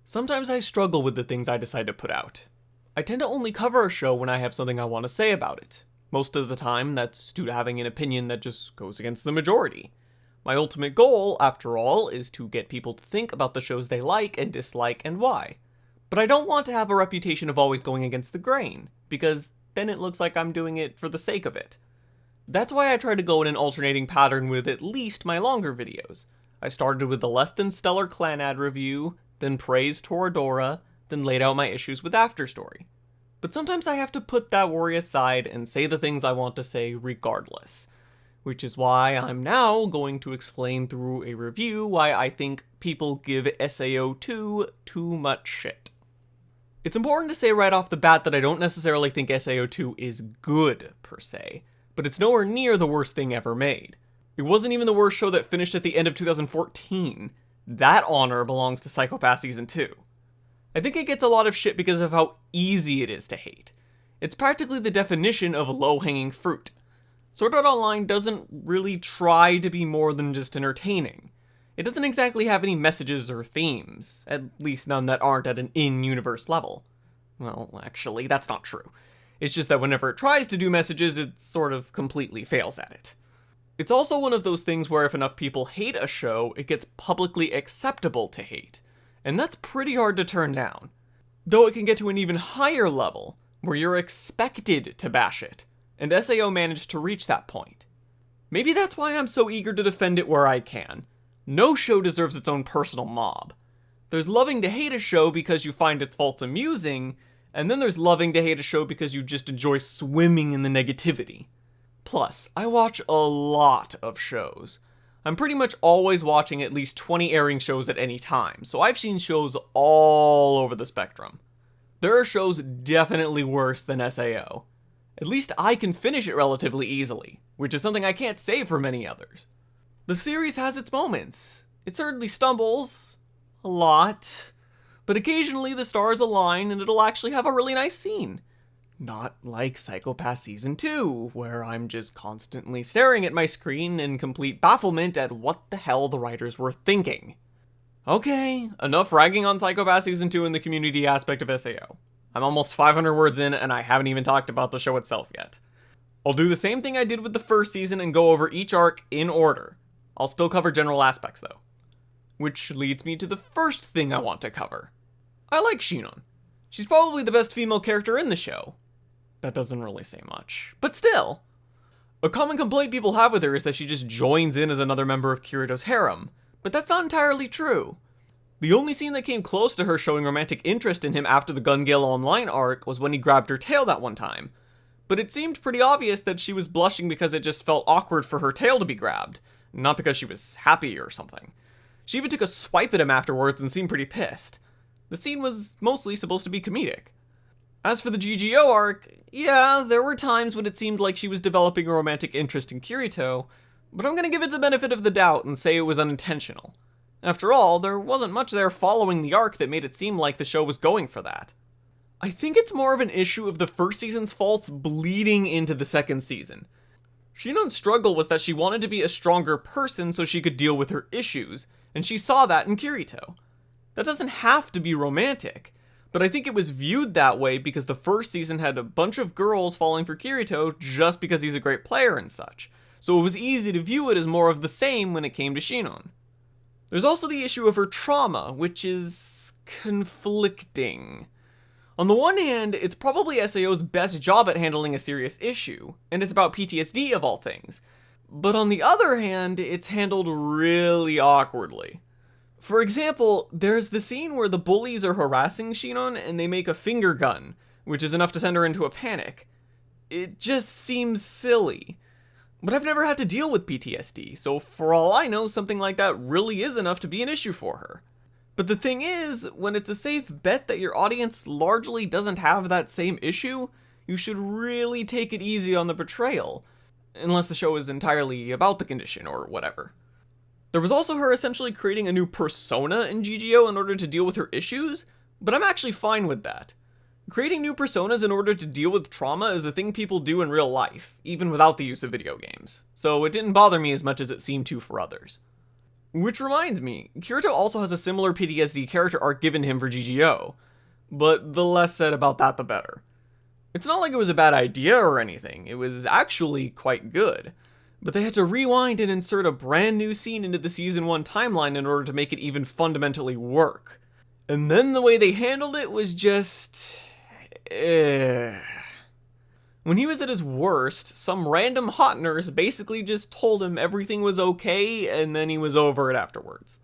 Sometimes I struggle with the things I decide to put out. I tend to only cover a show when I have something I want to say about it. Most of the time, that's due to having an opinion that just goes against the majority. My ultimate goal, after all, is to get people to think about the shows they like and dislike and why. But I don't want to have a reputation of always going against the grain, because then it looks like I'm doing it for the sake of it. That's why I try to go in an alternating pattern with at least my longer videos. I started with the less than stellar clan ad review, then praised Toradora, then laid out my issues with Afterstory. But sometimes I have to put that worry aside and say the things I want to say regardless. Which is why I'm now going to explain through a review why I think people give SAO2 too much shit. It's important to say right off the bat that I don't necessarily think SAO2 is good, per se, but it's nowhere near the worst thing ever made. It wasn't even the worst show that finished at the end of 2014. That honor belongs to Psycho-Pass Season 2. I think it gets a lot of shit because of how easy it is to hate. It's practically the definition of low-hanging fruit. Sword Art Online doesn't really try to be more than just entertaining. It doesn't exactly have any messages or themes, at least none that aren't at an in-universe level. Well, actually, that's not true. It's just that whenever it tries to do messages, it sort of completely fails at it. It's also one of those things where if enough people hate a show, it gets publicly acceptable to hate. And that's pretty hard to turn down. Though it can get to an even higher level, where you're expected to bash it, and SAO managed to reach that point. Maybe that's why I'm so eager to defend it where I can. No show deserves its own personal mob. There's loving to hate a show because you find its faults amusing, and then there's loving to hate a show because you just enjoy swimming in the negativity. Plus, I watch a lot of shows. I'm pretty much always watching at least 20 airing shows at any time, so I've seen shows all over the spectrum. There are shows definitely worse than SAO. At least I can finish it relatively easily, which is something I can't say for many others. The series has its moments. It certainly stumbles. A lot. But occasionally the stars align and it'll actually have a really nice scene. Not like Psycho-Pass Season 2, where I'm just constantly staring at my screen in complete bafflement at what the hell the writers were thinking. Okay, enough ragging on Psycho-Pass Season 2 and the community aspect of SAO. I'm almost 500 words in and I haven't even talked about the show itself yet. I'll do the same thing I did with the first season and go over each arc in order. I'll still cover general aspects though. Which leads me to the first thing I want to cover. I like Shinon. She's probably the best female character in the show. That doesn't really say much, but still. A common complaint people have with her is that she just joins in as another member of Kirito's harem, but that's not entirely true. The only scene that came close to her showing romantic interest in him after the Gun Gale Online arc was when he grabbed her tail that one time. But it seemed pretty obvious that she was blushing because it just felt awkward for her tail to be grabbed, not because she was happy or something. She even took a swipe at him afterwards and seemed pretty pissed. The scene was mostly supposed to be comedic. As for the GGO arc, yeah, there were times when it seemed like she was developing a romantic interest in Kirito, but I'm gonna give it the benefit of the doubt and say it was unintentional. After all, there wasn't much there following the arc that made it seem like the show was going for that. I think it's more of an issue of the first season's faults bleeding into the second season. Shinon's struggle was that she wanted to be a stronger person so she could deal with her issues, and she saw that in Kirito. That doesn't have to be romantic, but I think it was viewed that way because the first season had a bunch of girls falling for Kirito just because he's a great player and such, so it was easy to view it as more of the same when it came to Shinon. There's also the issue of her trauma, which is conflicting. On the one hand, it's probably SAO's best job at handling a serious issue, and it's about PTSD of all things. But on the other hand, it's handled really awkwardly. For example, there's the scene where the bullies are harassing Shinon and they make a finger gun, which is enough to send her into a panic. It just seems silly. But I've never had to deal with PTSD, so for all I know, something like that really is enough to be an issue for her. But the thing is, when it's a safe bet that your audience largely doesn't have that same issue, you should really take it easy on the portrayal, unless the show is entirely about the condition or whatever. There was also her essentially creating a new persona in GGO in order to deal with her issues, but I'm actually fine with that. Creating new personas in order to deal with trauma is a thing people do in real life, even without the use of video games, so it didn't bother me as much as it seemed to for others. Which reminds me, Kirito also has a similar PTSD character arc given him for GGO, but the less said about that the better. It's not like it was a bad idea or anything, it was actually quite good, but they had to rewind and insert a brand new scene into the Season 1 timeline in order to make it even fundamentally work. And then the way they handled it was just... When he was at his worst, some random hot nurse basically just told him everything was okay, and then he was over it afterwards.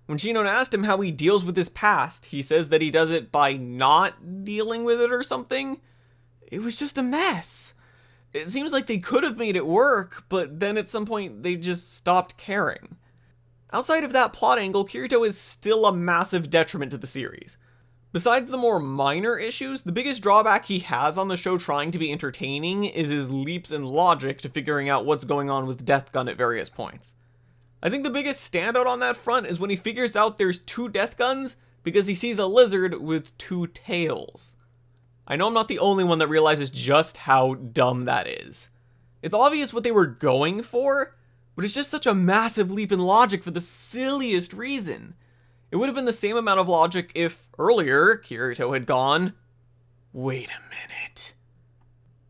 When Shinon asked him how he deals with his past, he says that he does it by not dealing with it or something. It was just a mess. It seems like they could have made it work, but then at some point they just stopped caring. Outside of that plot angle, Kirito is still a massive detriment to the series. Besides the more minor issues, the biggest drawback he has on the show trying to be entertaining is his leaps in logic to figuring out what's going on with Death Gun at various points. I think the biggest standout on that front is when he figures out there's 2 Death Guns because he sees a lizard with 2 tails. I know I'm not the only one that realizes just how dumb that is. It's obvious what they were going for, but it's just such a massive leap in logic for the silliest reason. It would have been the same amount of logic if, earlier, Kirito had gone, "Wait a minute.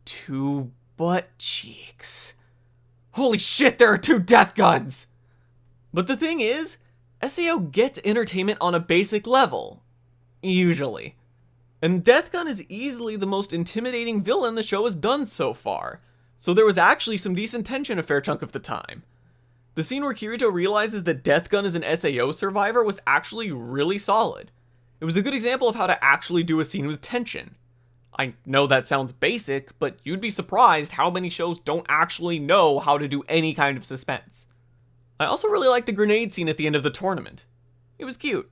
2 butt cheeks. Holy shit, there are 2 Death Guns!" But the thing is, SAO gets entertainment on a basic level. Usually. And Death Gun is easily the most intimidating villain the show has done so far, so there was actually some decent tension a fair chunk of the time. The scene where Kirito realizes that Death Gun is an SAO survivor was actually really solid. It was a good example of how to actually do a scene with tension. I know that sounds basic, but you'd be surprised how many shows don't actually know how to do any kind of suspense. I also really liked the grenade scene at the end of the tournament. It was cute.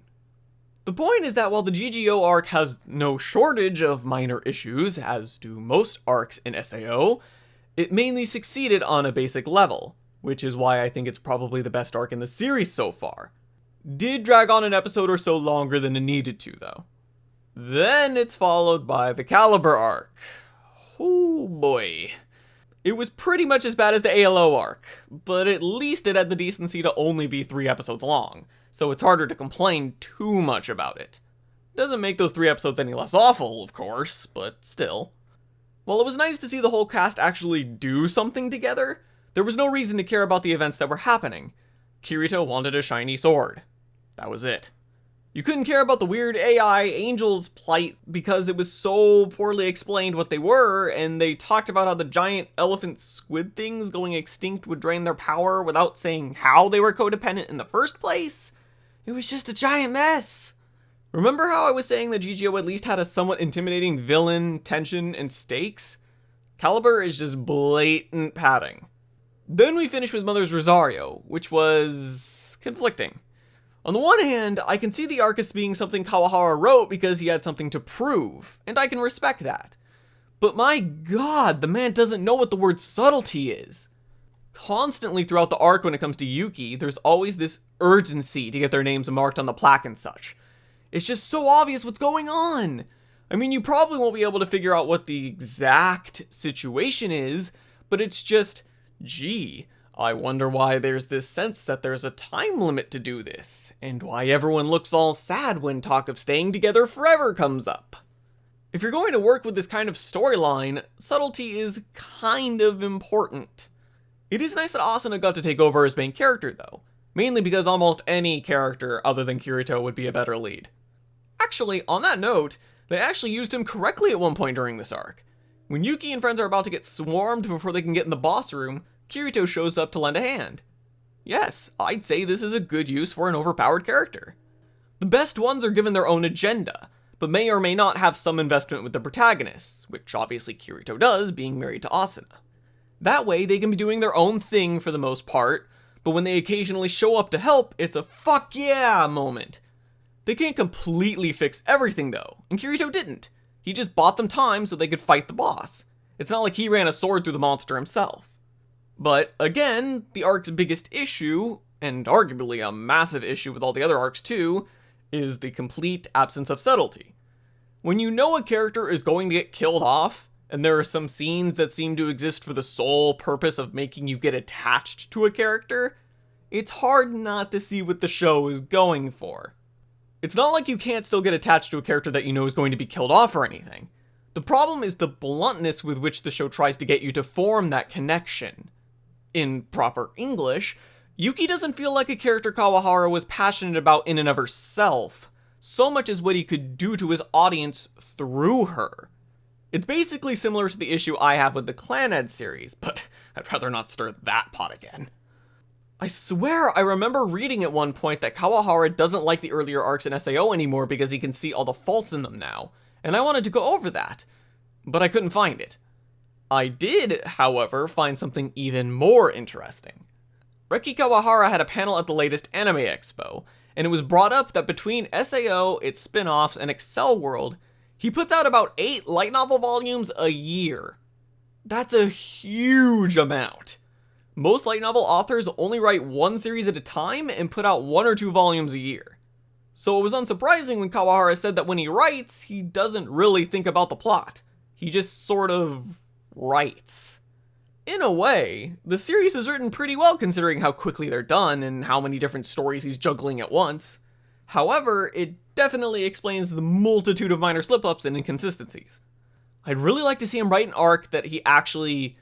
The point is that while the GGO arc has no shortage of minor issues, as do most arcs in SAO, it mainly succeeded on a basic level, which is why I think it's probably the best arc in the series so far. Did drag on an episode or so longer than it needed to, though. Then it's followed by the Caliber arc. Oh boy. It was pretty much as bad as the ALO arc, but at least it had the decency to only be 3 episodes long, so it's harder to complain too much about it. Doesn't make those 3 episodes any less awful, of course, but still. While it was nice to see the whole cast actually do something together, there was no reason to care about the events that were happening. Kirito wanted a shiny sword. That was it. You couldn't care about the weird AI angels plight because it was so poorly explained what they were, and they talked about how the giant elephant squid things going extinct would drain their power without saying how they were codependent in the first place. It was just a giant mess. Remember how I was saying that GGO at least had a somewhat intimidating villain, tension, and stakes? Caliber is just blatant padding. Then we finish with Mother's Rosario, which was conflicting. On the one hand, I can see the arc as being something Kawahara wrote because he had something to prove, and I can respect that. But my god, the man doesn't know what the word subtlety is. Constantly throughout the arc when it comes to Yuuki, there's always this urgency to get their names marked on the plaque and such. It's just so obvious what's going on. I mean, you probably won't be able to figure out what the exact situation is, but it's just, gee, I wonder why there's this sense that there's a time limit to do this, and why everyone looks all sad when talk of staying together forever comes up. If you're going to work with this kind of storyline, subtlety is kind of important. It is nice that Asuna got to take over as main character though, mainly because almost any character other than Kirito would be a better lead. Actually, on that note, they actually used him correctly at one point during this arc. When Yuki and friends are about to get swarmed before they can get in the boss room, Kirito shows up to lend a hand. Yes, I'd say this is a good use for an overpowered character. The best ones are given their own agenda, but may or may not have some investment with the protagonists, which obviously Kirito does, being married to Asuna. That way, they can be doing their own thing for the most part, but when they occasionally show up to help, it's a fuck yeah moment. They can't completely fix everything though, and Kirito didn't. He just bought them time so they could fight the boss. It's not like he ran a sword through the monster himself. But again, the arc's biggest issue, and arguably a massive issue with all the other arcs too, is the complete absence of subtlety. When you know a character is going to get killed off, and there are some scenes that seem to exist for the sole purpose of making you get attached to a character, it's hard not to see what the show is going for. It's not like you can't still get attached to a character that you know is going to be killed off or anything. The problem is the bluntness with which the show tries to get you to form that connection. In proper English, Yuki doesn't feel like a character Kawahara was passionate about in and of herself, so much as what he could do to his audience through her. It's basically similar to the issue I have with the Clannad series, but I'd rather not stir that pot again. I swear I remember reading at one point that Kawahara doesn't like the earlier arcs in SAO anymore because he can see all the faults in them now, and I wanted to go over that, but I couldn't find it. I did, however, find something even more interesting. Reki Kawahara had a panel at the latest Anime Expo, and it was brought up that between SAO, its spin-offs, and Excel World, he puts out about 8 light novel volumes a year. That's a huge amount. Most light novel authors only write one series at a time and put out 1 or 2 volumes a year. So it was unsurprising when Kawahara said that when he writes, he doesn't really think about the plot. He just sort of writes. In a way, the series is written pretty well considering how quickly they're done and how many different stories he's juggling at once. However, it definitely explains the multitude of minor slip-ups and inconsistencies. I'd really like to see him write an arc that he actually,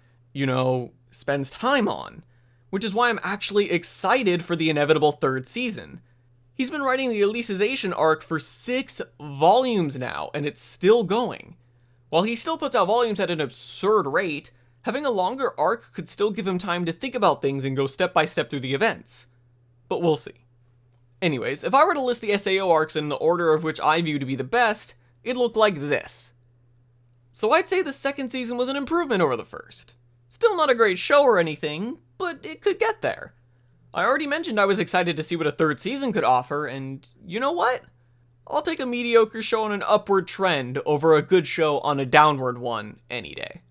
spends time on, which is why I'm actually excited for the inevitable 3rd season. He's been writing the Alicization arc for 6 volumes now, and it's still going. While he still puts out volumes at an absurd rate, having a longer arc could still give him time to think about things and go step by step through the events. But we'll see. Anyways, if I were to list the SAO arcs in the order of which I view to be the best, it'd look like this. So I'd say the 2nd season was an improvement over the 1st. Still not a great show or anything, but it could get there. I already mentioned I was excited to see what a 3rd season could offer, and you know what? I'll take a mediocre show on an upward trend over a good show on a downward one any day.